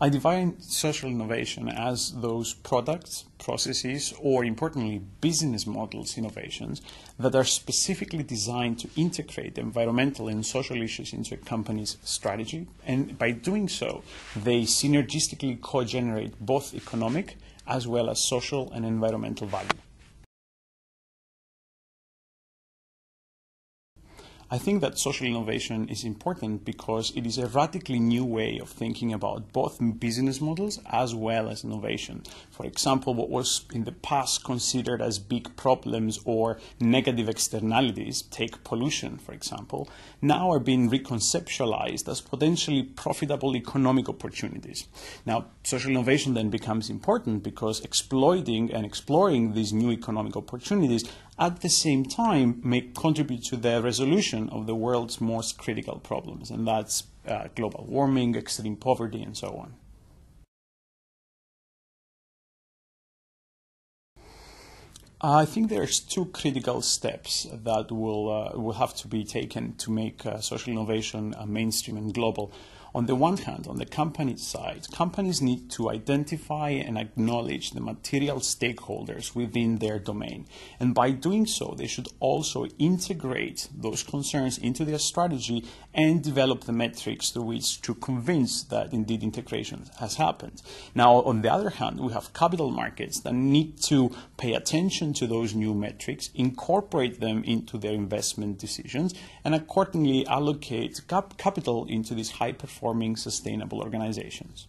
I define social innovation as those products, processes, or importantly, business models innovations that are specifically designed to integrate environmental and social issues into a company's strategy. And by doing so, they synergistically co-generate both economic as well as social and environmental value. I think that social innovation is important because it is a radically new way of thinking about both business models as well as innovation. For example, what was in the past considered as big problems or negative externalities, take pollution for example, now are being reconceptualized as potentially profitable economic opportunities. Now, social innovation then becomes important because exploiting and exploring these new economic opportunities at the same time may contribute to the resolution of the world's most critical problems, and that's global warming, extreme poverty, and so on. I think there's two critical steps that will have to be taken to make social innovation mainstream and global. On the one hand, on the company side, companies need to identify and acknowledge the material stakeholders within their domain. And by doing so, they should also integrate those concerns into their strategy and develop the metrics through which to convince that indeed integration has happened. Now, on the other hand, we have capital markets that need to pay attention to those new metrics, incorporate them into their investment decisions, and accordingly allocate capital into these high-performing sustainable organizations.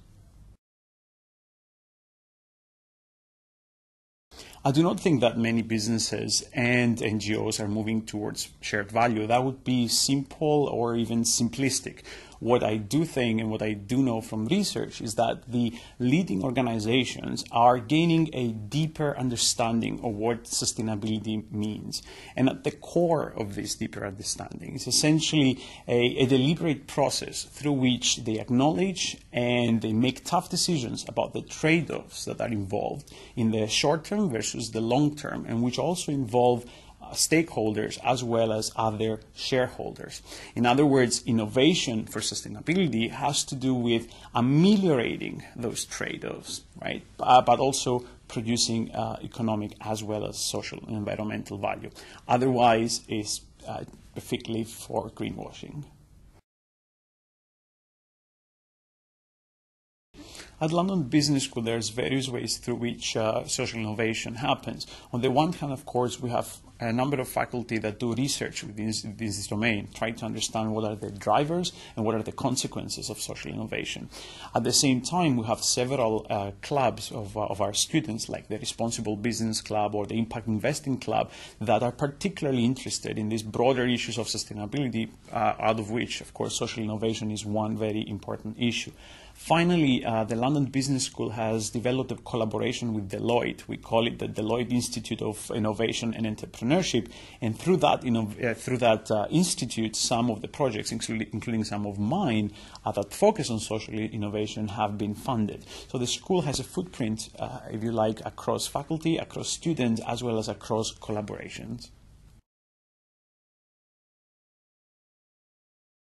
I do not think that many businesses and NGOs are moving towards shared value. That would be simple or even simplistic. What I do think and what I do know from research is that the leading organizations are gaining a deeper understanding of what sustainability means. And at the core of this deeper understanding is essentially a deliberate process through which they acknowledge and they make tough decisions about the trade-offs that are involved in the short term versus the long term, and which also involve stakeholders as well as other shareholders. In other words, innovation for sustainability has to do with ameliorating those trade-offs, right? But also producing economic as well as social and environmental value. Otherwise, it's perfectly for greenwashing. At London Business School, there's various ways through which social innovation happens. On the one hand, of course, we have a number of faculty that do research within this domain, try to understand what are the drivers and what are the consequences of social innovation. At the same time, we have several clubs of our students, like the Responsible Business Club or the Impact Investing Club, that are particularly interested in these broader issues of sustainability, out of which, of course, social innovation is one very important issue. Finally, the London Business School has developed a collaboration with Deloitte. We call it the Deloitte Institute of Innovation and Entrepreneurship. And through that institute, some of the projects, including some of mine, that focus on social innovation have been funded. So the school has a footprint, if you like, across faculty, across students, as well as across collaborations.